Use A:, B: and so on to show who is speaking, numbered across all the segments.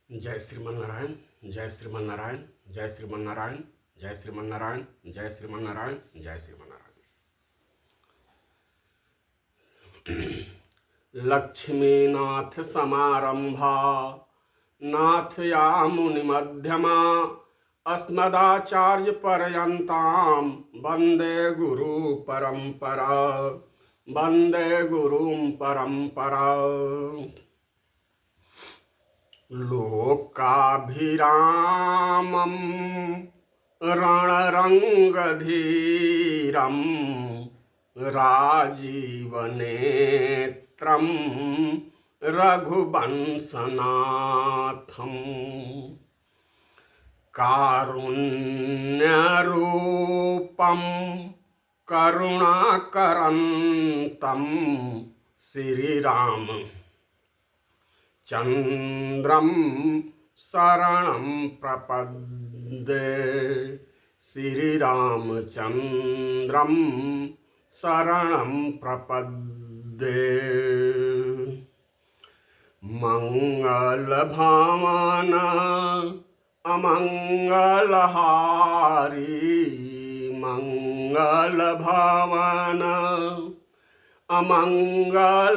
A: जय श्रीमन्नारायण, जय श्रीमन्नारायण, जय श्रीमन्नारायण, जय श्रीमन्नारायण, जय श्रीमन्नारायण, जय श्रीमन्नारायण। लक्ष्मीनाथ समारंभा नाथयामुनिमध्यमा अस्मदाचार्य पर्यन्तां वन्दे गुरु परंपरा, वन्दे गुरुं परंपरा। लोकाभिरामं रणरङ्गधीरं राजीवनेत्रं रघुवंशनाथं कारुण्यरूपं करुणाकरन्तं श्रीराम चंद्रम शरणं प्रपद्ये, श्री रामचंद्रम शरणं प्रपद्ये। मंगलभावन अमंगलहारी, मंगलभावन अमंगलहारी,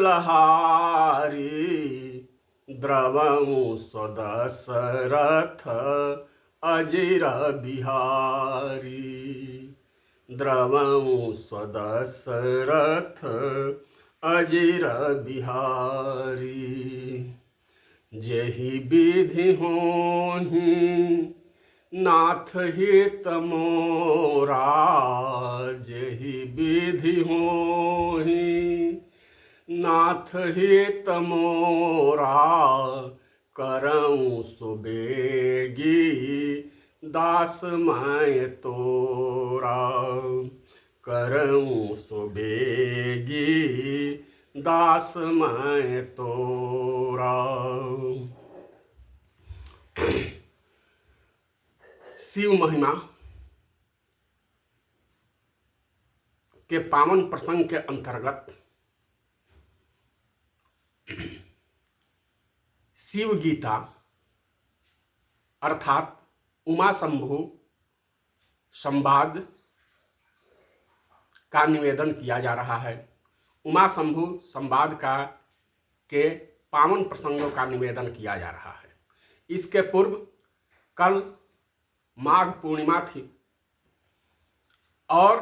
A: द्रवं स्वदशरथ अजिर बिहारी, द्रवं स्वदशरथ अजिर बिहारी। जेहि विधि होहि नाथ हित मोरा, जेहि विधि होहि नाथ हित मोरा, करऊँ सुबेगी दास मैं तोरा, करऊँ सुबेगी दास मैं तोरा। शिव महिमा के पावन प्रसंग के अंतर्गत शिव गीता अर्थात उमा शंभु संवाद का निवेदन किया जा रहा है। उमा शंभु संवाद के पावन प्रसंगों का निवेदन किया जा रहा है। इसके पूर्व कल माघ पूर्णिमा थी और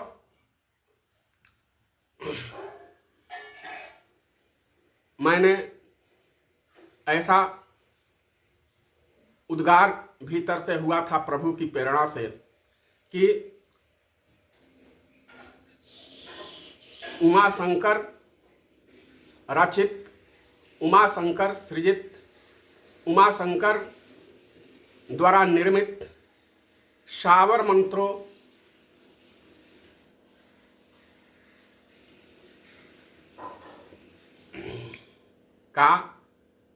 A: मैंने ऐसा उद्गार भीतर से हुआ था प्रभु की प्रेरणा से कि उमा शंकर रचित, उमा शंकर सृजित, उमा शंकर द्वारा निर्मित शावर मंत्रों का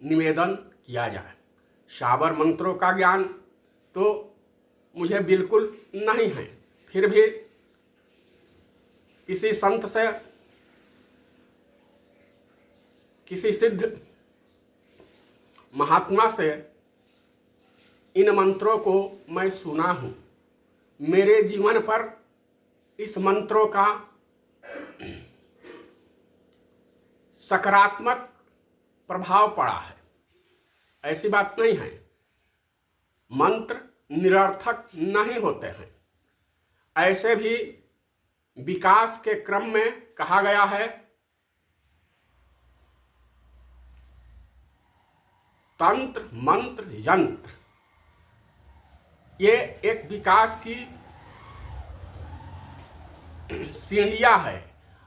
A: निवेदन किया जाए। शावर मंत्रों का ज्ञान तो मुझे बिल्कुल नहीं है, फिर भी किसी संत से, किसी सिद्ध महात्मा से इन मंत्रों को मैं सुना हूँ। मेरे जीवन पर इस मंत्रों का सकारात्मक प्रभाव पड़ा है, ऐसी बात नहीं है। मंत्र निरर्थक नहीं होते हैं। ऐसे भी विकास के क्रम में कहा गया है, तंत्र मंत्र यंत्र, ये एक विकास की सीढ़ियां है।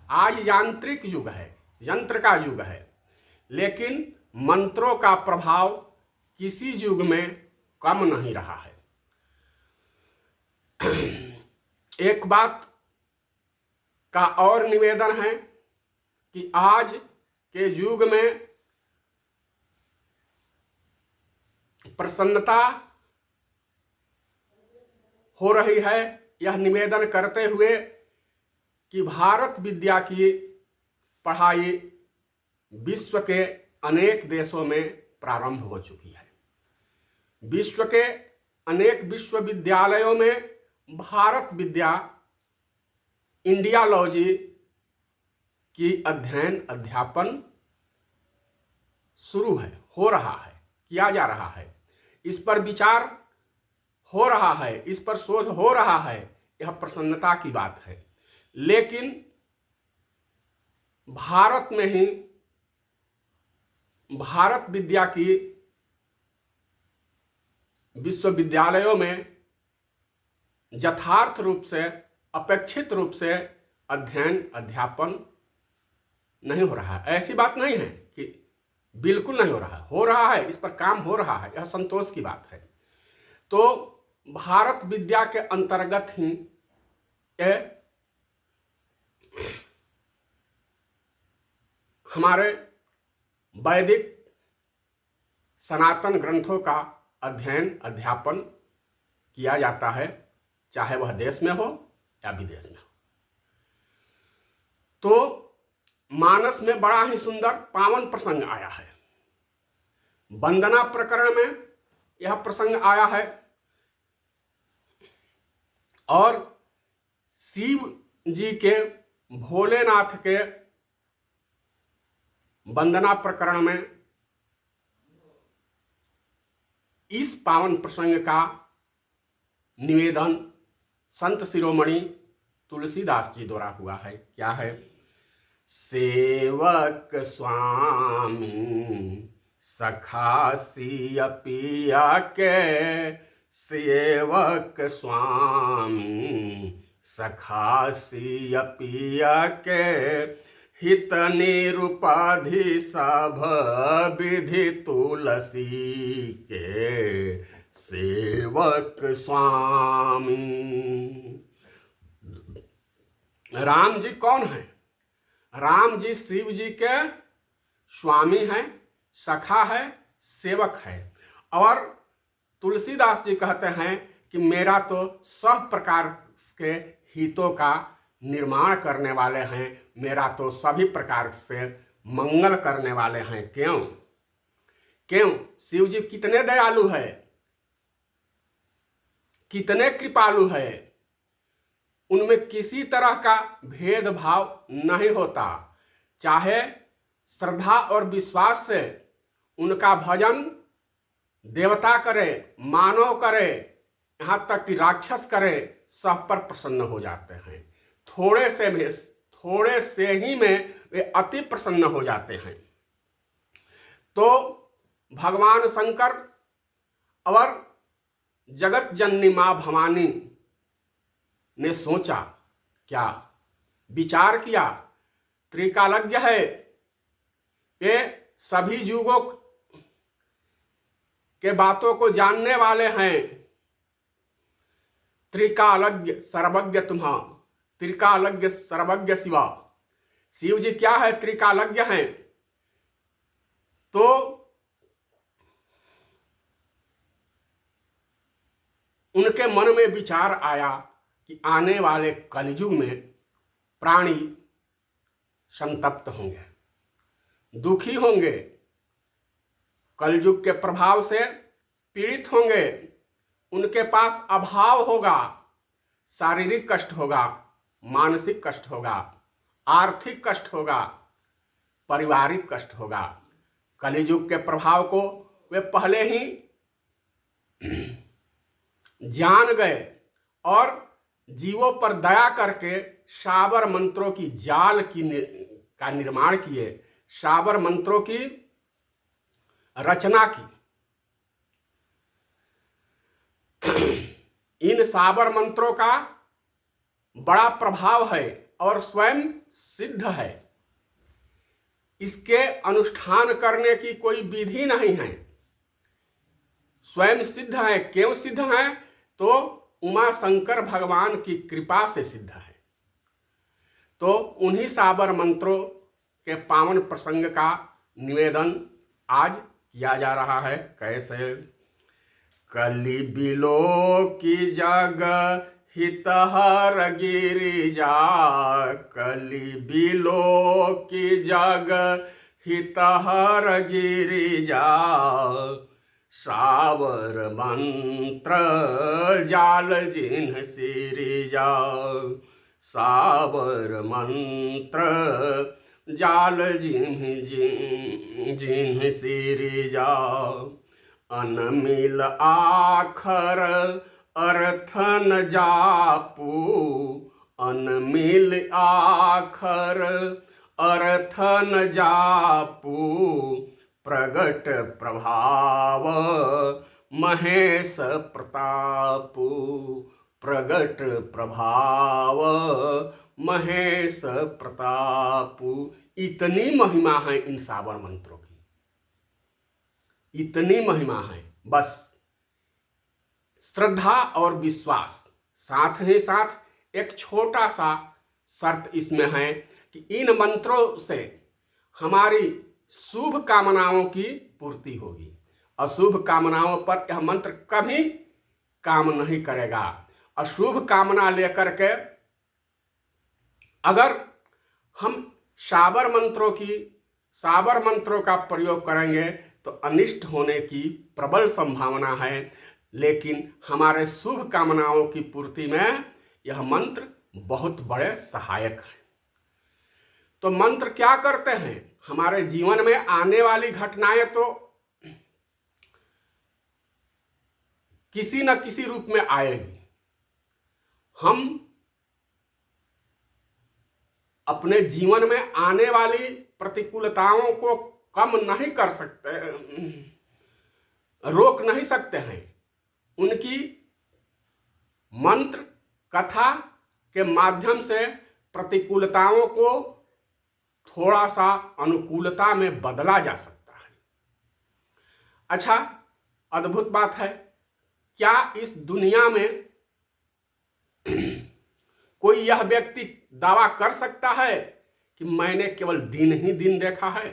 A: आज यांत्रिक युग है, यंत्र का युग है, लेकिन मंत्रों का प्रभाव किसी युग में कम नहीं रहा है। एक बात का और निवेदन है कि आज के युग में प्रसन्नता हो रही है, यह निवेदन करते हुए कि भारत विद्या की पढ़ाई विश्व के अनेक देशों में प्रारंभ हो चुकी है। विश्व के अनेक विश्वविद्यालयों में भारत विद्या, इंडियालॉजी की अध्ययन अध्यापन शुरू है, हो रहा है, किया जा रहा है। इस पर विचार हो रहा है, इस पर शोध हो रहा है। यह प्रसन्नता की बात है। लेकिन भारत में ही भारत विद्या की विश्वविद्यालयों में यथार्थ रूप से, अपेक्षित रूप से अध्ययन अध्यापन नहीं हो रहा है। ऐसी बात नहीं है कि बिल्कुल नहीं हो रहा है, इस पर काम हो रहा है, यह संतोष की बात है। तो भारत विद्या के अंतर्गत ही हमारे वैदिक सनातन ग्रंथों का अध्ययन अध्यापन किया जाता है, चाहे वह देश में हो या विदेश में हो। तो मानस में बड़ा ही सुंदर पावन प्रसंग आया है। वंदना प्रकरण में यह प्रसंग आया है और शिव जी के भोलेनाथ के वंदना प्रकरण में इस पावन प्रसंग का निवेदन संत शिरोमणि तुलसीदास जी द्वारा हुआ है। क्या है? सेवक स्वामी सखा सिया पिया के, सेवक स्वामी सखा सिया पिया के, हित निरुपाधि सभ विधि तुलसी के, सेवक स्वामी। राम जी कौन है? राम जी शिव जी के स्वामी हैं, सखा है, सेवक है। और तुलसीदास जी कहते हैं कि मेरा तो सब प्रकार के हितों का निर्माण करने वाले हैं, मेरा तो सभी प्रकार से मंगल करने वाले हैं। क्यों? क्यों? शिव जी कितने दयालु है, कितने कृपालु है। उनमें किसी तरह का भेदभाव नहीं होता। चाहे श्रद्धा और विश्वास से उनका भजन देवता करे, मानव करे, यहाँ तक कि राक्षस करे, सब पर प्रसन्न हो जाते हैं। थोड़े से ही में वे अति प्रसन्न हो जाते हैं। तो भगवान शंकर और जगत जननी माँ भवानी ने सोचा, क्या विचार किया, त्रिकालज्ञ है, वे सभी युगों के बातों को जानने वाले हैं। त्रिकालज्ञ सर्वज्ञ तुम्हां, त्रिकालज्ञ सर्वज्ञ शिवा। शिव जी क्या है? त्रिकालज्ञ हैं। तो उनके मन में विचार आया कि आने वाले कलयुग में प्राणी संतप्त होंगे, दुखी होंगे, कलयुग के प्रभाव से पीड़ित होंगे, उनके पास अभाव होगा, शारीरिक कष्ट होगा, मानसिक कष्ट होगा, आर्थिक कष्ट होगा, पारिवारिक कष्ट होगा। कलयुग के प्रभाव को वे पहले ही जान गए और जीवों पर दया करके शाबर मंत्रों की जाल का निर्माण किए, शाबर मंत्रों की रचना की। इन शाबर मंत्रों का बड़ा प्रभाव है और स्वयं सिद्ध है। इसके अनुष्ठान करने की कोई विधि नहीं है, स्वयं सिद्ध है। क्यों सिद्ध है? तो उमा शंकर भगवान की कृपा से सिद्ध है। तो उन्हीं शाबर मंत्रों के पावन प्रसंग का निवेदन आज किया जा रहा है। कैसे? कलि बिलो की जग हितहर गिरिजा, कलि बिलो की जग हितहर गिरिजा, सावर मंत्र जाल जिन्ह सिरिजा, सावर मंत्र जाल जिन्ह सिरिजा, अनमिल आखर अर्थ न जापू, अनमिल आखर अर्थ न जापू, प्रगट प्रभाव महेश प्रतापू, प्रगट प्रभाव महेश प्रतापू। इतनी महिमा है इन सावर मंत्रों की, इतनी महिमा है। बस श्रद्धा और विश्वास, साथ ही साथ एक छोटा सा शर्त इसमें है कि इन मंत्रों से हमारी शुभ कामनाओं की पूर्ति होगी। अशुभ कामनाओं पर यह मंत्र कभी काम नहीं करेगा। अशुभ कामना लेकर के अगर हम साबर मंत्रों का प्रयोग करेंगे तो अनिष्ट होने की प्रबल संभावना है, लेकिन हमारे शुभ कामनाओं की पूर्ति में यह मंत्र बहुत बड़े सहायक हैं। तो मंत्र क्या करते हैं? हमारे जीवन में आने वाली घटनाएं तो किसी न किसी रूप में आएगी। हम अपने जीवन में आने वाली प्रतिकूलताओं को कम नहीं कर सकते, रोक नहीं सकते हैं। उनकी मंत्र कथा के माध्यम से प्रतिकूलताओं को थोड़ा सा अनुकूलता में बदला जा सकता है। अच्छा, अद्भुत बात है, क्या इस दुनिया में कोई यह व्यक्ति दावा कर सकता है कि मैंने केवल दिन ही दिन देखा है,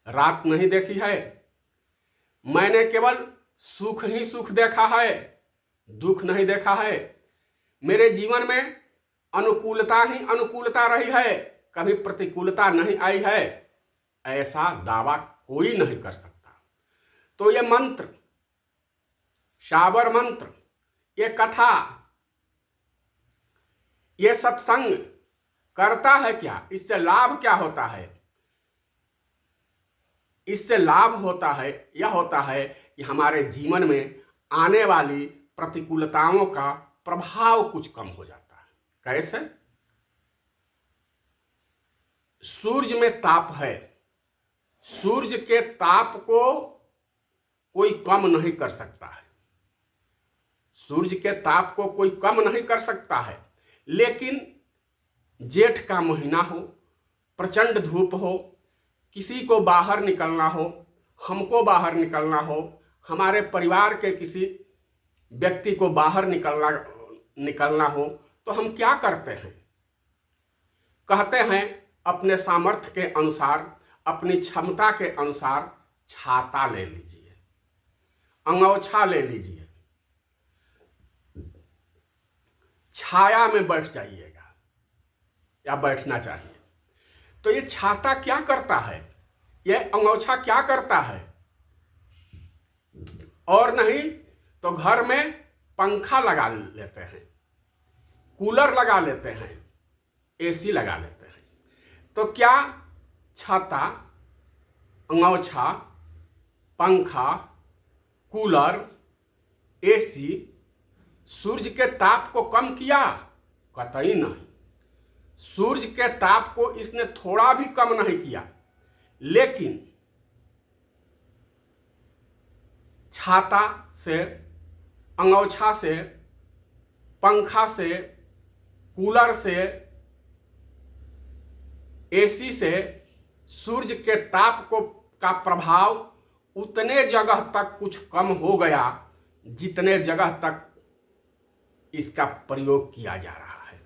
A: रात नहीं देखी है, मैंने केवल सुख ही सुख देखा है, दुख नहीं देखा है, मेरे जीवन में अनुकूलता ही अनुकूलता रही है, कभी प्रतिकूलता नहीं आई है? ऐसा दावा कोई नहीं कर सकता। तो ये मंत्र, साबर मंत्र, ये कथा, ये सत्संग करता है क्या? इससे लाभ क्या होता है? इससे लाभ होता है, यह होता है कि हमारे जीवन में आने वाली प्रतिकूलताओं का प्रभाव कुछ कम हो जाता है। कैसे? सूर्य में ताप है, सूर्य के ताप को कोई कम नहीं कर सकता है, सूर्य के ताप को कोई कम नहीं कर सकता है। लेकिन जेठ का महीना हो, प्रचंड धूप हो, किसी को बाहर निकलना हो, हमको बाहर निकलना हो, हमारे परिवार के किसी व्यक्ति को बाहर निकलना हो, तो हम क्या करते हैं? कहते हैं अपने सामर्थ्य के अनुसार, अपनी क्षमता के अनुसार छाता ले लीजिए, अंगोछा ले लीजिए, छाया में बैठ जाइएगा या बैठना चाहिए। तो ये छाता क्या करता है? ये अंगोछा क्या करता है? और नहीं तो घर में पंखा लगा लेते हैं, कूलर लगा लेते हैं, एसी लगा लेते हैं। तो क्या छाता, अंगोछा, पंखा, कूलर, एसी सूर्य के ताप को कम किया? कतई नहीं। सूर्य के ताप को इसने थोड़ा भी कम नहीं किया, लेकिन छाता से, अंगोछा से, पंखा से, कूलर से, एसी से सूर्य के ताप का प्रभाव उतने जगह तक कुछ कम हो गया जितने जगह तक इसका प्रयोग किया जा रहा है।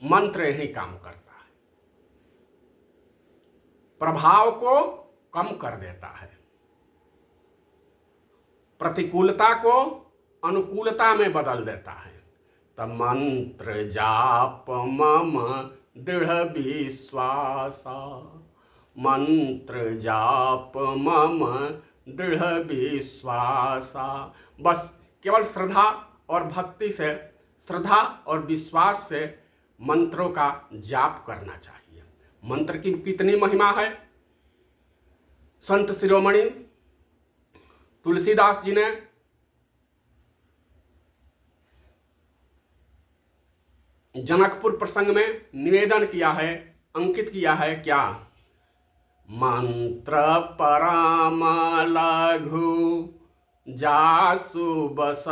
A: मंत्र यही काम करता है, प्रभाव को कम कर देता है, प्रतिकूलता को अनुकूलता में बदल देता है। तब मंत्र जाप मम दृढ़ विश्वासा, मंत्र जाप मम दृढ़ विश्वासा। बस केवल श्रद्धा और भक्ति से, श्रद्धा और विश्वास से मंत्रों का जाप करना चाहिए। मंत्र की कितनी महिमा है। संत शिरोमणि तुलसीदास जी ने जनकपुर प्रसंग में निवेदन किया है, अंकित किया है क्या? मंत्र परम लघु जासु बस,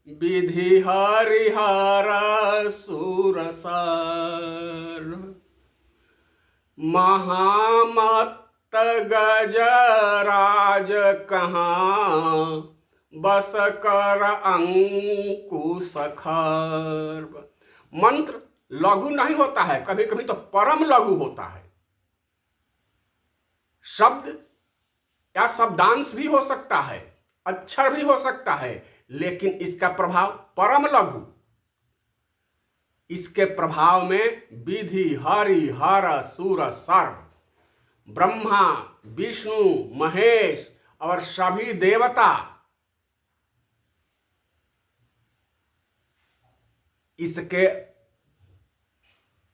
A: विधि हरिहर सुरसर। महामत्त गजराज कहाँ, बस कर अंकुश खर्व। मंत्र लघु नहीं होता है, कभी कभी तो परम लघु होता है। शब्द या शब्दांश भी हो सकता है, अक्षर भी हो सकता है, लेकिन इसका प्रभाव परम लघु। इसके प्रभाव में विधि हरि हर सुर सर्व, ब्रह्मा विष्णु महेश और सभी देवता इसके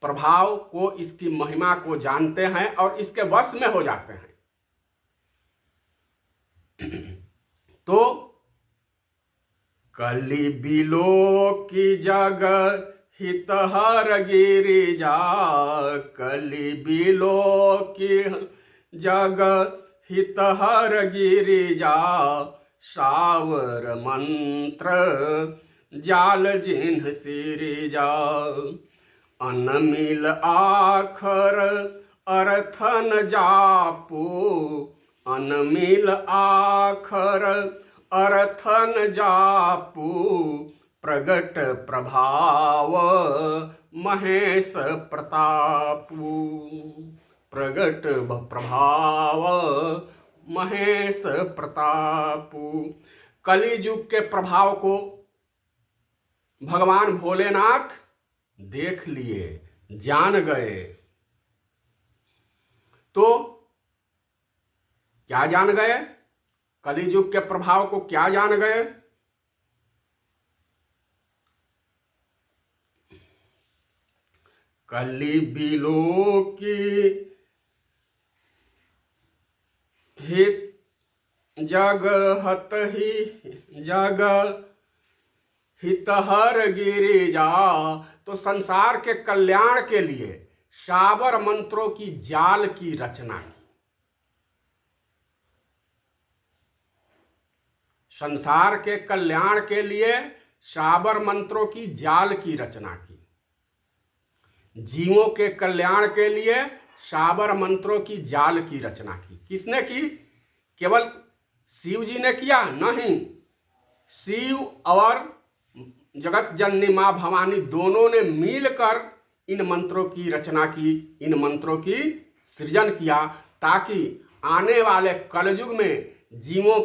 A: प्रभाव को, इसकी महिमा को जानते हैं और इसके वश में हो जाते हैं। तो कली बिलो की जग हितहर गिरिजा, कली बिलो की जग हितहर गिरिजा, सावर मंत्र जाल जिन्ह सिरिजा। अनमिल आखर अर्थन जापू, अनमिल आखर अर्थन जापू, प्रगट प्रभाव महेश प्रतापू, प्रगट प्रभाव महेश प्रतापू। कलियुग के प्रभाव को भगवान भोलेनाथ देख लिए, जान गए। तो क्या जान गए? कलियुग के प्रभाव को क्या जान गए? कली बिलो की हित जग हत ही जग हितहर गिरिजा। तो संसार के कल्याण के लिए साबर मंत्रों की जाल की रचना की। संसार के कल्याण के लिए साबर मंत्रों की जाल की रचना की। जीवों के कल्याण के लिए साबर मंत्रों की जाल की रचना की। किसने की? केवल शिव जी ने किया? नहीं, शिव और जगत जननी मां भवानी दोनों ने मिलकर इन मंत्रों की रचना की, इन मंत्रों की सृजन किया, ताकि आने वाले कलयुग में जीवों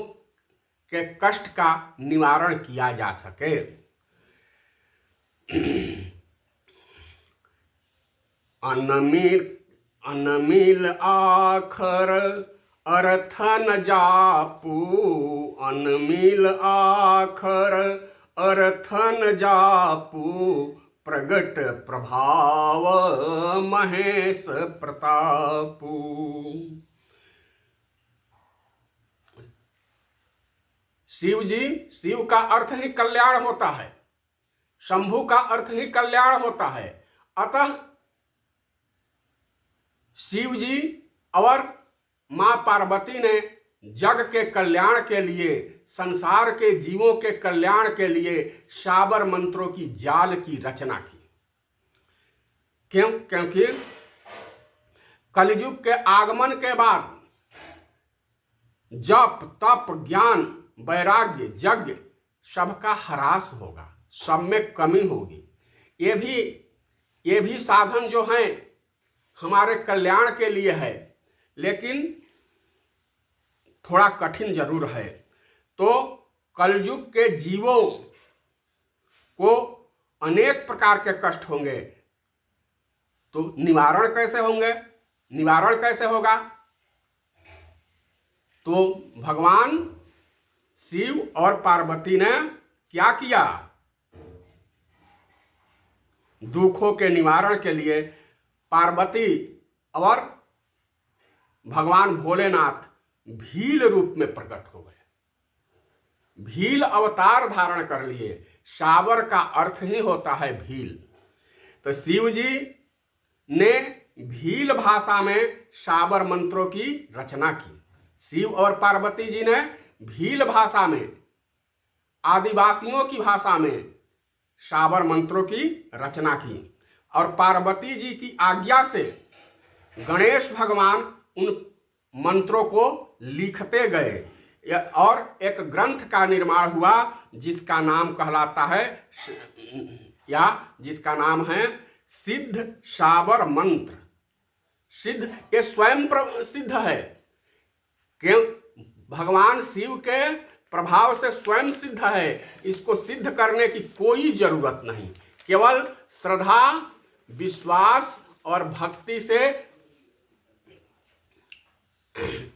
A: के कष्ट का निवारण किया जा सके। अनमिल आखर अर्थन जापू, अनमिल आखर अर्थन जापू, प्रगट प्रभाव महेश प्रतापू। शिव जी, शिव का अर्थ ही कल्याण होता है, शंभु का अर्थ ही कल्याण होता है। अतः शिव जी और मां पार्वती ने जग के कल्याण के लिए, संसार के जीवों के कल्याण के लिए साबर मंत्रों की जाल की रचना की। क्यों? क्योंकि कलियुग के आगमन के बाद जप तप ज्ञान वैराग्य यज्ञ सबका ह्रास होगा, सब में कमी होगी। ये भी साधन जो हैं हमारे कल्याण के लिए है, लेकिन थोड़ा कठिन जरूर है। तो कलयुग के जीवों को अनेक प्रकार के कष्ट होंगे, तो निवारण कैसे होंगे? निवारण कैसे होगा? तो भगवान शिव और पार्वती ने क्या किया? दुखों के निवारण के लिए पार्वती और भगवान भोलेनाथ भील रूप में प्रकट हो गए, भील अवतार धारण कर लिए। शाबर का अर्थ ही होता है भील। तो शिव जी ने भील भाषा में शाबर मंत्रों की रचना की। शिव और पार्वती जी ने भील भाषा में, आदिवासियों की भाषा में शाबर मंत्रों की रचना की। और पार्वती जी की आज्ञा से गणेश भगवान उन मंत्रों को लिखते गए और एक ग्रंथ का निर्माण हुआ जिसका नाम कहलाता है, या जिसका नाम है सिद्ध शाबर मंत्र। सिद्ध, ये स्वयं सिद्ध है, क्यों? भगवान शिव के प्रभाव से स्वयं सिद्ध है। इसको सिद्ध करने की कोई जरूरत नहीं, केवल श्रद्धा, विश्वास और भक्ति से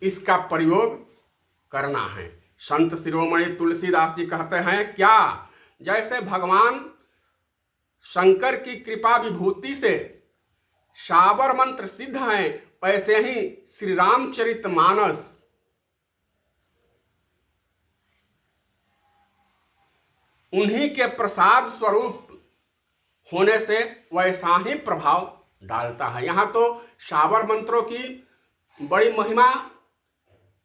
A: इसका प्रयोग करना है। संत शिरोमणि तुलसीदास जी कहते हैं, क्या जैसे भगवान शंकर की कृपा विभूति से शाबर मंत्र सिद्ध हैं, वैसे ही श्री रामचरितमानस उन्हीं के प्रसाद स्वरूप होने से वैसा ही प्रभाव डालता है। यहाँ तो शाबर मंत्रों की बड़ी महिमा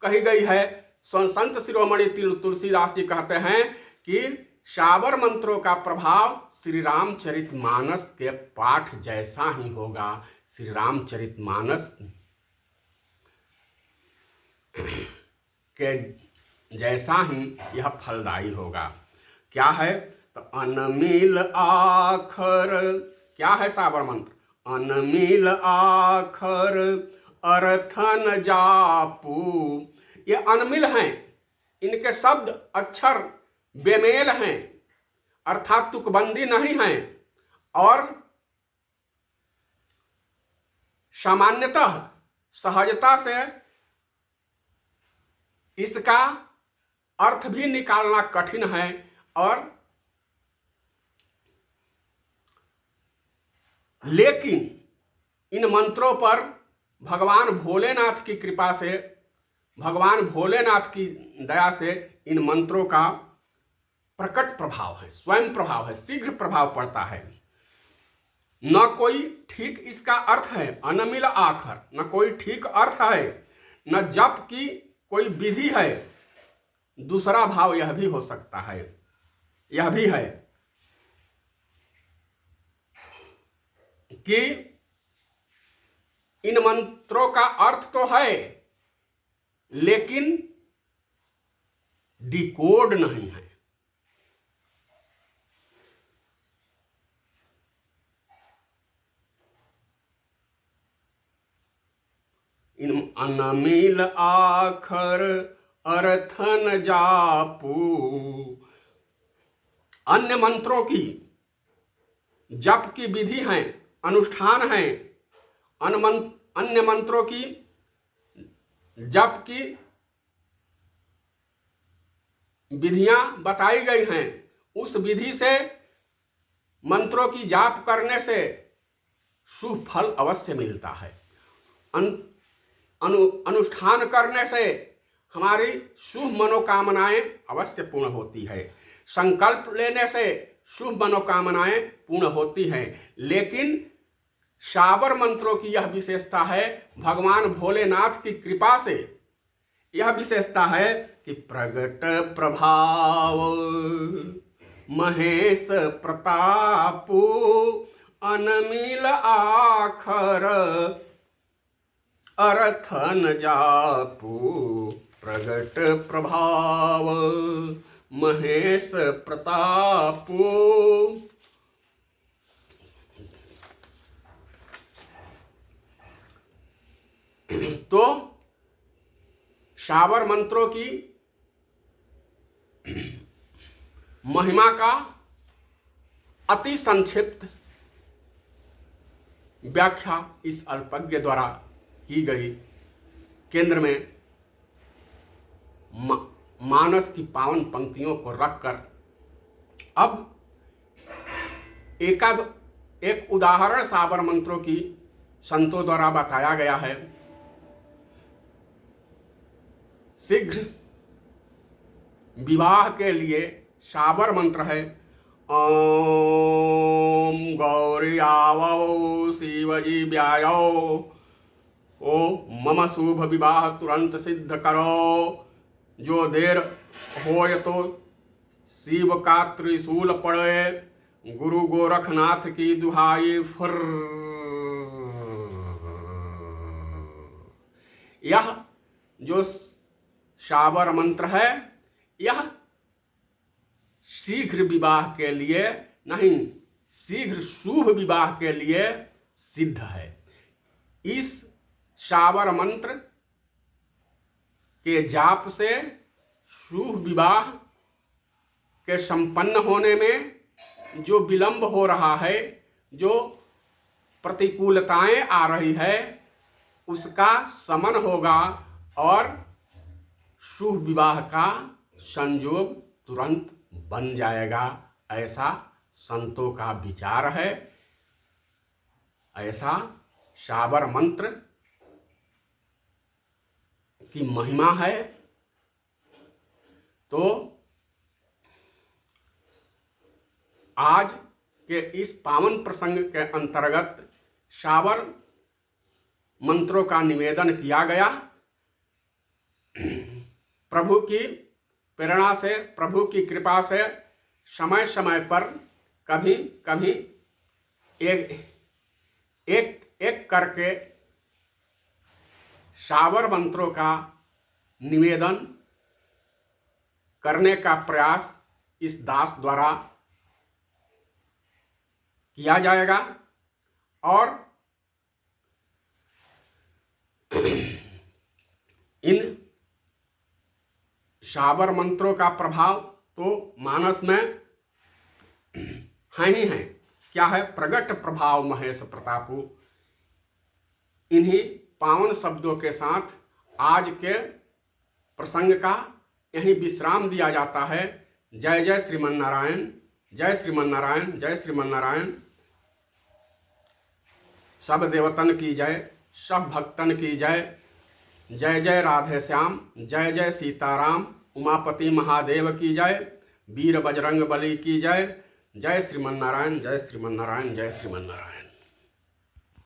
A: कही गई है। संत शिरोमणि तुलसीदास जी कहते हैं कि शाबर मंत्रों का प्रभाव श्री रामचरितमानस के पाठ जैसा ही होगा। श्री रामचरितमानस के जैसा ही यह फलदायी होगा। क्या है? तो अनमिल आखर, क्या है शाबर मंत्र? अनमिल आखर अर्थन जापू। ये अनमिल हैं, इनके शब्द अक्षर बेमेल हैं, अर्थात तुकबंदी नहीं है, और सामान्यतः सहजता से इसका अर्थ भी निकालना कठिन है। और लेकिन इन मंत्रों पर भगवान भोलेनाथ की कृपा से, भगवान भोलेनाथ की दया से इन मंत्रों का प्रकट प्रभाव है, स्वयं प्रभाव है, शीघ्र प्रभाव पड़ता है। न कोई ठीक इसका अर्थ है, अनमिल आखर, न कोई ठीक अर्थ है, न जप की कोई विधि है। दूसरा भाव यह भी हो सकता है, यह भी है कि इन मंत्रों का अर्थ तो है लेकिन डिकोड नहीं है। इन अनमिल आखर अर्थन जापू। अन्य मंत्रों की जप की विधि है, अनुष्ठान है। अन्य मंत्रों की जप की विधियां बताई गई हैं। उस विधि से मंत्रों की जाप करने से शुभ फल अवश्य मिलता है। अनुष्ठान करने से हमारी शुभ मनोकामनाएं अवश्य पूर्ण होती है। संकल्प लेने से शुभ मनोकामनाएं पूर्ण होती हैं। लेकिन शाबर मंत्रों की यह विशेषता है, भगवान भोलेनाथ की कृपा से यह विशेषता है कि प्रगट प्रभाव महेश प्रतापु अनमिल आखर अर्थन जापू। प्रगट प्रभाव महेश प्रतापु। तो शाबर मंत्रों की महिमा का अति संक्षिप्त व्याख्या इस अल्पज्ञ द्वारा की गई। केंद्र में मानस की पावन पंक्तियों को रखकर अब एक उदाहरण साबर मंत्रों की संतों द्वारा बताया गया है। शीघ्र विवाह के लिए साबर मंत्र है ओम गौरी आवो शिवजी व्यायो ओ मम शुभ विवाह तुरंत सिद्ध करो। जो देर होय तो शिव का त्रिशूल पड़े गुरु गोरखनाथ की दुहाई फुर। यह जो साबर मंत्र है यह शीघ्र विवाह के लिए नहीं, शीघ्र शुभ विवाह के लिए सिद्ध है। इस साबर मंत्र के जाप से शुभ विवाह के संपन्न होने में जो विलंब हो रहा है, जो प्रतिकूलताएं आ रही है, उसका शमन होगा और शुभ विवाह का संयोग तुरंत बन जाएगा। ऐसा संतों का विचार है, ऐसा साबर मंत्र की महिमा है। तो आज के इस पावन प्रसंग के अंतर्गत साबर मंत्रों का निवेदन किया गया। प्रभु की प्रेरणा से, प्रभु की कृपा से समय समय पर कभी कभी एक करके साबर मंत्रों का निवेदन करने का प्रयास इस दास द्वारा किया जाएगा और इन साबर मंत्रों का प्रभाव तो मानस में है ही है। क्या है? प्रगट प्रभाव महेश प्रतापु। इन्हीं पावन शब्दों के साथ आज के प्रसंग का यही विश्राम दिया जाता है। जय जय श्रीमन नारायण, जय श्रीमन नारायण, जय श्रीमन नारायण। सब देवतन की जय, सब भक्तन की जय। जय जय राधे श्याम, जय जय सीताराम। उमापति महादेव की जय, वीर बजरंग बली की जय। जय श्रीमन नारायण, जय श्रीमन नारायण, जय श्रीमन नारायण।